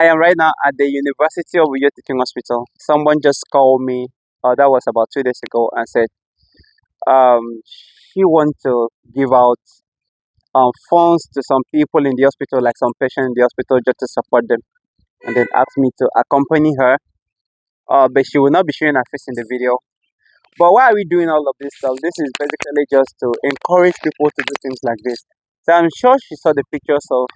I am right now at the University of Uyo Teaching Hospital. Someone just called me, that was about 2 days ago, and said she wants to give out funds to some people in the hospital, like some patients in the hospital, just to support them, and then asked me to accompany her. But she will not be showing her face in the video. But why are we doing all of this stuff? This is basically just to encourage people to do things like this. So I'm sure she saw the pictures of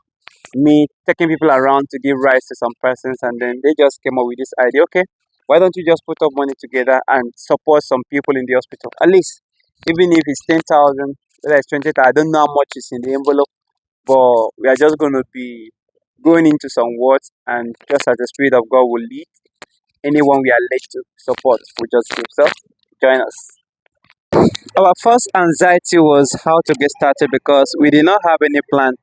me taking people around to give rice to some persons, and then they just came up with this idea. Okay, why don't you just put up money together and support some people in the hospital? At least, even if it's 10,000, whether it's 20,000, I don't know how much is in the envelope, but we are just going to be going into some words, and just as the Spirit of God will lead, anyone we are led to support, we just give. So, join us. Our first anxiety was how to get started because we did not have any plan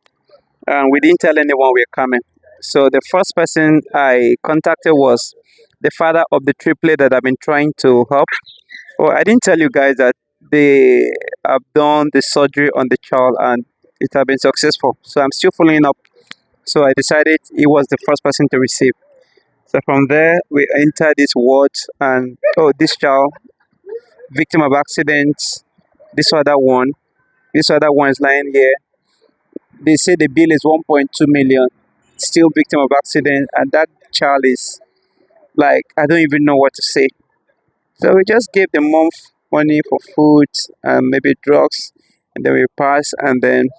and we didn't tell anyone we were coming. So the first person I contacted was the father of the triplet that I've been trying to help. Well, I didn't tell you guys that they have done the surgery on the child and it has been successful. So I'm still following up. So I decided he was the first person to receive. So from there, we entered this ward and oh, this child, victim of accidents, this other one is lying here. They say the bill is 1.2 million, still victim of accident, and that child is like, I don't even know what to say. So we just gave the mom money for food and maybe drugs, and then we pass, and then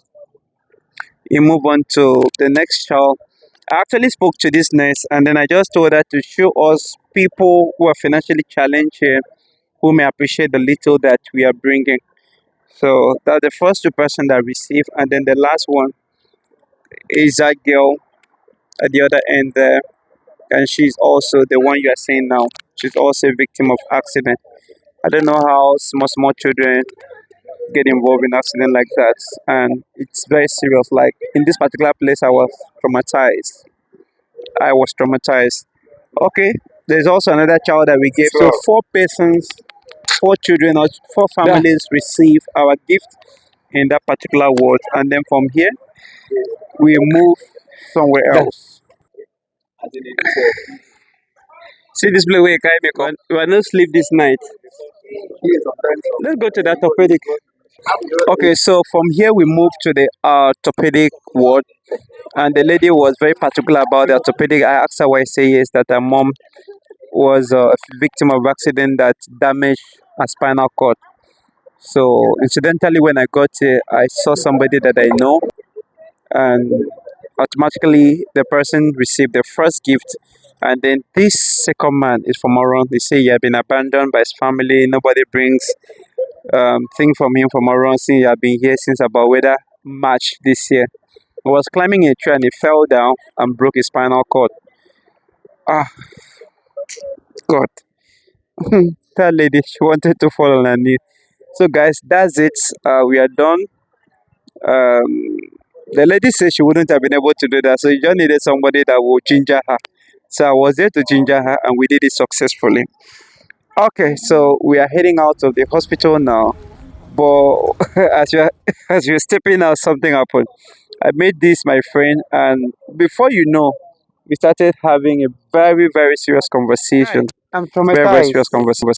we move on to the next child. I actually spoke to this nurse, and then I just told her to show us people who are financially challenged here, who may appreciate the little that we are bringing. So that's the first two person that received, and then the last one is that girl at the other end there, and she's also the one you are seeing now. She's also a victim of accident. I don't know how small children get involved in accident like that, and it's very serious. Like in this particular place, I was traumatized. I was traumatized. Okay, there's also another child that we gave. So four persons, four children, or four families receive our gift in that particular ward, and then from here we move somewhere else. See this place where you carry me come. We are not sleep this night. Let's go to that orthopedic. Okay, so from here we move to the orthopedic ward, and the lady was very particular about the orthopedic. I asked her why say yes that her mom was a victim of accident that damaged her spinal cord. So incidentally, when I got here, I saw somebody that I know, and automatically the person received the first gift. And then this second man is from around. They say he had been abandoned by his family. Nobody brings thing from him from around since he had been here since about whether March this year. He was climbing a tree and he fell down and broke his spinal cord. Ah, God. That lady, she wanted to fall on her knee. So, guys, that's it. We are done. Um, the lady said she wouldn't have been able to do that, so you just needed somebody that would ginger her. So I was there to ginger her, and we did it successfully. Okay, so we are heading out of the hospital now. But as you're stepping out, something happened. I made this my friend, and before you know, we started having a very serious conversation. I'm very serious traumatized. conversation.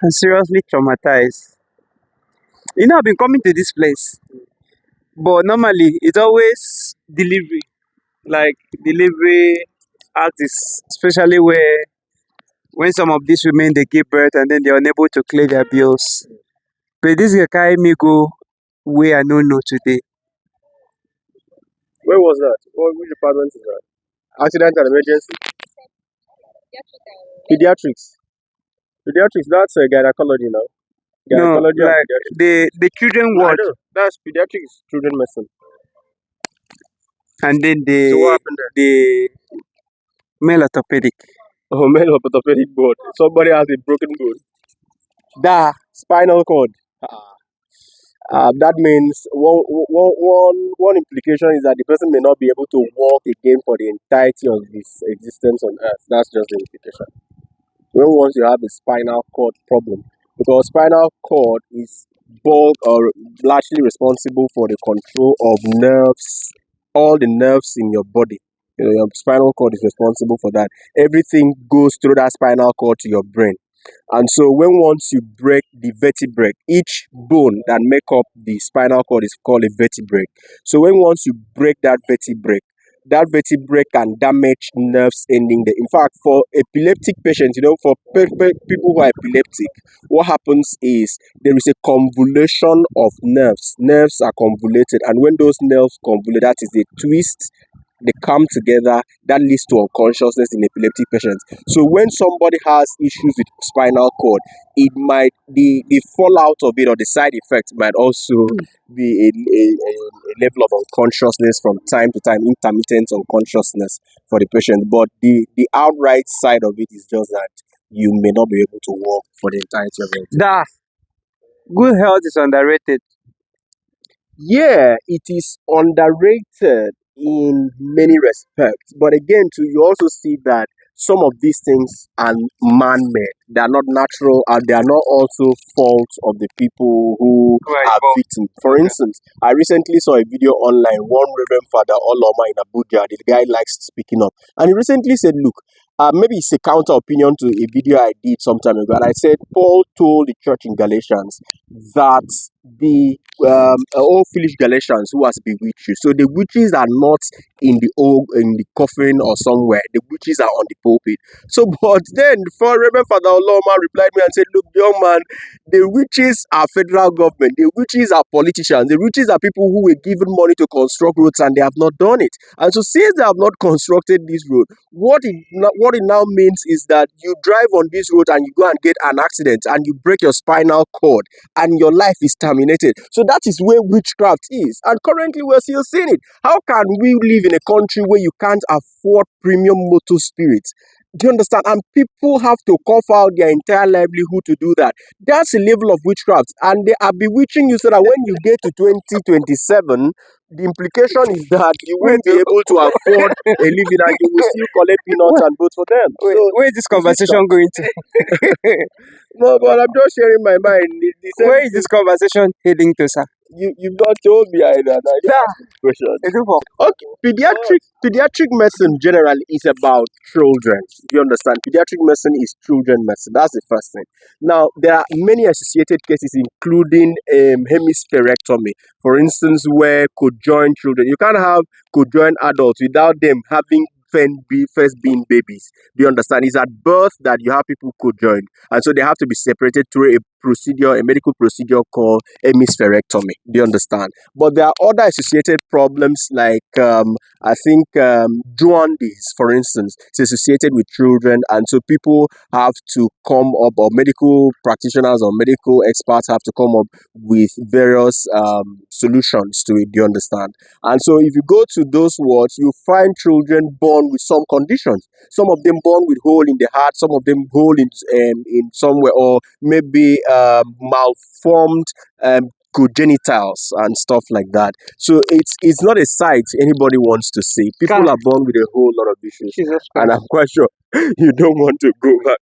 I'm seriously traumatized. You know, I've been coming to this place, but normally it's always delivery, like delivery artists, especially where when some of these women they give birth and then they're unable to clear their bills. But this guy carry me go where I don't know today. Where was that? Which department is that? Accident and emergency. Pediatrics. Pediatrics, that's gynecology now. No, Gynecology and like pediatrics. the children I ward, know. That's pediatrics, children medicine. and then So what happened there? the male orthopedic. Oh, man, orthopedic board. Somebody has a broken bone. Da. Spinal cord. That means one implication is that the person may not be able to walk again for the entirety of his existence on earth. That's just the implication. When once you have a spinal cord problem, because spinal cord is bulk or largely responsible for the control of nerves, all the nerves in your body. Your spinal cord is responsible for that. Everything goes through that spinal cord to your brain. And so when once you break the vertebrae, each bone that make up the spinal cord is called a vertebrae. So when once you break that vertebrae can damage nerves ending there. In fact, for epileptic patients, for people who are epileptic, what happens is there is a convolution of nerves. Nerves are convoluted, and when those nerves convolute, that is a twist, they come together, that leads to unconsciousness in epileptic patients. So when somebody has issues with spinal cord, it might the fallout of it or the side effect might also be a level of unconsciousness from time to time, intermittent unconsciousness for the patient. But the outright side of it is just that you may not be able to walk for the entirety of it. That good health is underrated. Yeah, it is underrated in many respects. But again, too, you also see that some of these things are man-made. They are not natural, and they are not also faults of the people who are victims. For instance, I recently saw a video online. One Reverend Father Oloma in Abuja, the guy likes speaking up, and he recently said, "Look, maybe it's a counter opinion to a video I did some time ago." And I said, Paul told the church in Galatians that the all foolish Galatians who has bewitched you. So the witches are not in the coffin or somewhere. The witches are on the pulpit. So, but then for Reverend Father Oloma replied me and said, "Look, young man, the witches are federal government. The witches are politicians. The witches are people who were given money to construct roads and they have not done it. And so since they have not constructed this road, what it now means is that you drive on this road and you go and get an accident and you break your spinal cord and your life is terminated. So that is where witchcraft is. And currently we're still seeing it. How can we live in a country where you can't afford premium motor spirits? Do you understand? And people have to cough out their entire livelihood to do that. That's a level of witchcraft. And they are bewitching you so that when you get to 2027, the implication is that you won't be able to afford a living and you will still collect peanuts and vote for them. Wait, So where is this conversation going to? no, but I'm just sharing my mind. Where is this conversation heading to, sir? You've not told me either. I just asked the question. Okay, pediatric medicine generally is about children. Do you understand? Pediatric medicine is children medicine. That's the first thing. Now there are many associated cases, including hemispherectomy, for instance, where conjoined children. You can't have conjoined adults without them having first being babies. Do you understand? It's at birth that you have people conjoined, and so they have to be separated through a medical procedure called hemispherectomy. Do you understand? But there are other associated problems like I think jaundice, for instance, is associated with children, and so people have to come up, or medical practitioners or medical experts have to come up with various solutions to it. Do you understand? And so if you go to those wards, you find children born with some conditions. Some of them born with hole in the heart, some of them hole in somewhere, or maybe malformed congenitals and stuff like that. So it's not a sight anybody wants to see. People are born with a whole lot of issues, and I'm quite sure you don't want to go back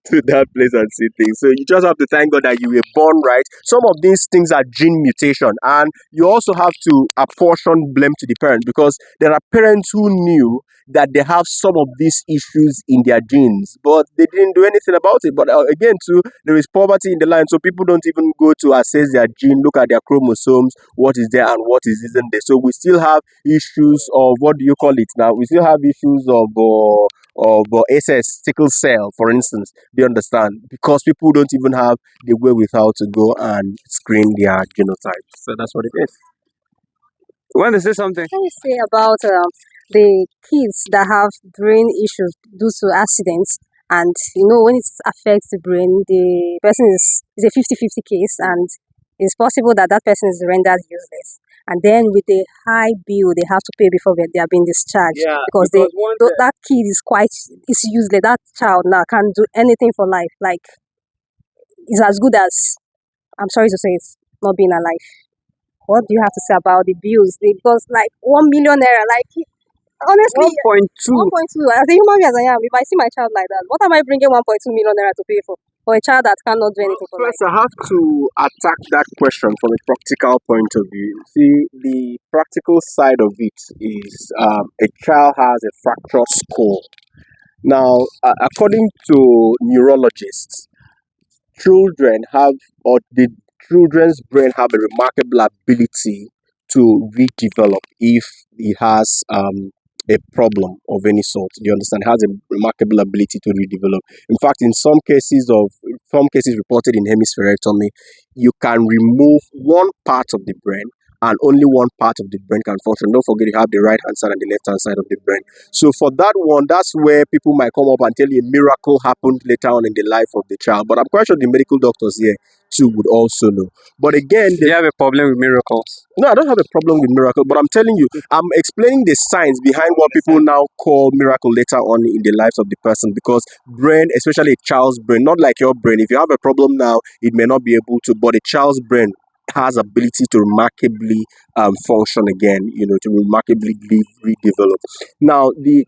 to that place and see things. So you just have to thank God that you were born right. Some of these things are gene mutation, and you also have to apportion blame to the parents, because there are parents who knew that they have some of these issues in their genes, but they didn't do anything about it. But again, too, there is poverty in the land, so people don't even go to assess their gene, look at their chromosomes, what is there and what isn't there. So we still have issues of, what do you call it now? We still have issues of SS, sickle cell, for instance. Do you understand? Because people don't even have the wherewithal to go and screen their genotype. So that's what it is. You want to say something? What can you say about the kids that have brain issues due to accidents? And when it affects the brain, the person is a 50-50 case, and it's possible that that person is rendered useless. And then with the high bill they have to pay before they are being discharged, because that kid is useless. That child now can't do anything for life. Like, it's as good as, I'm sorry to say, it's not being alive. What do you have to say about the bills? Because 1 million naira, honestly, 1.2. 1.2. As a human being as I am, if I see my child like that, what am I bringing 1.2 million naira to pay for? for a child that cannot do anything for life? First, I have to attack that question from a practical point of view. See, the practical side of it is a child has a fracture skull. Now, according to neurologists, children have, or the children's brain have a remarkable ability to redevelop if he has a problem of any sort. Do you understand? Has a remarkable ability to redevelop. In fact, in some cases reported in hemispherectomy, you can remove one part of the brain and only one part of the brain can function. Don't forget you have the right hand side and the left hand side of the brain. So for that one, that's where people might come up and tell you a miracle happened later on in the life of the child. But I'm quite sure the medical doctors here too would also know. But again, Do you have a problem with miracles? no, I don't have a problem with miracle, but I'm telling you, I'm explaining the science behind what people now call miracle later on in the lives of the person, because brain, especially a child's brain, not like your brain, if you have a problem now, it may not be able to, but a child's brain has ability to remarkably function again, to remarkably redevelop. Now, the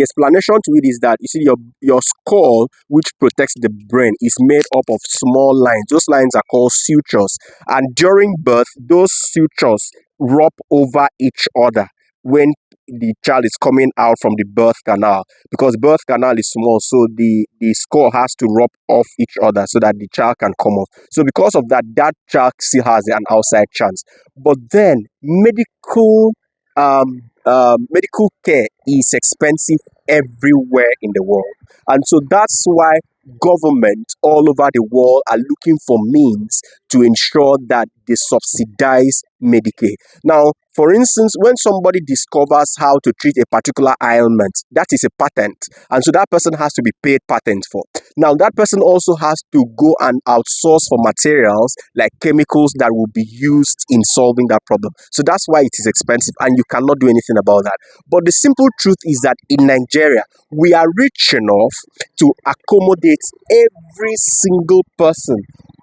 explanation to it is that, you see, your skull, which protects the brain, is made up of small lines. Those lines are called sutures, and during birth, those sutures rub over each other when the child is coming out from the birth canal, because birth canal is small, so the skull has to rub off each other so that the child can come off. So because of that, that child still has an outside chance. But then medical care is expensive everywhere in the world, and so that's why government all over the world are looking for means to ensure that they subsidize Medicaid. Now, for instance, when somebody discovers how to treat a particular ailment, that is a patent, and so that person has to be paid patent for. Now, that person also has to go and outsource for materials like chemicals that will be used in solving that problem. So that's why it is expensive, and you cannot do anything about that. But the simple truth is that in Nigeria, we are rich enough to accommodate every single person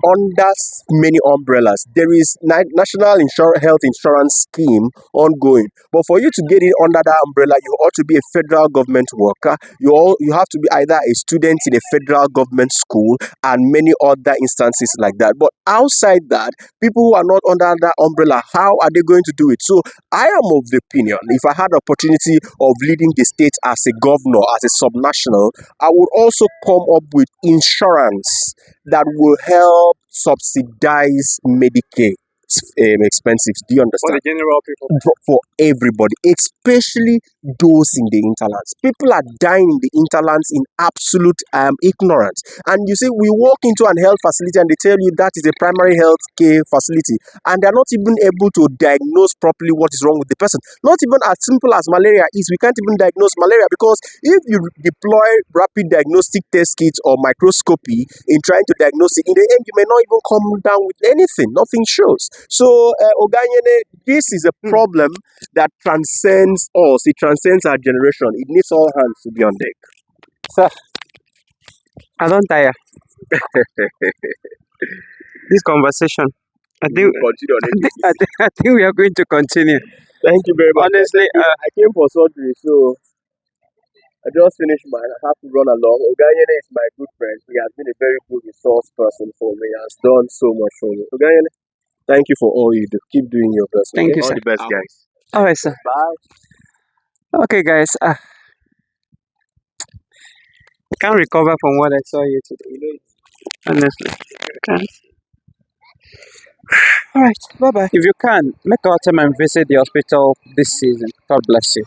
under many umbrellas. There is national health insurance scheme ongoing, but for you to get it under that umbrella, you ought to be a federal government worker. You have to be either a student in a federal government school and many other instances like that. But outside that, people who are not under that umbrella, how are they going to do it? So I am of the opinion, if I had the opportunity of leading the state as a governor, as a subnational, I would also come up with insurance that will help subsidize Medicaid expenses. Do you understand? For the general people. For everybody, especially those in the hinterlands. People are dying in the hinterlands in absolute ignorance. And you see, we walk into an health facility and they tell you that is a primary health care facility, and they're not even able to diagnose properly what is wrong with the person. Not even as simple as malaria is, we can't even diagnose malaria, because if you deploy rapid diagnostic test kits or microscopy in trying to diagnose it, in the end, you may not even come down with anything. Nothing shows. So, Oganyene, this is a problem that transcends us. It transcends our generation. It needs all hands to be on deck. Sir, I don't tire. This conversation, I think, Continue on it. I think we are going to continue. Thank you very much. Honestly, I came for surgery, so I just finished mine. I have to run along. Oganyene is my good friend. He has been a very good resource person for me. He has done so much for me. Oganyene, thank you for all you do. Keep doing your best. Thank you, All sir. the best, guys. All right, sir. Bye. Okay, guys. I can't recover from what I saw here today. Honestly, I can't. All right, bye bye. If you can, make out time and visit the hospital this season. God bless you.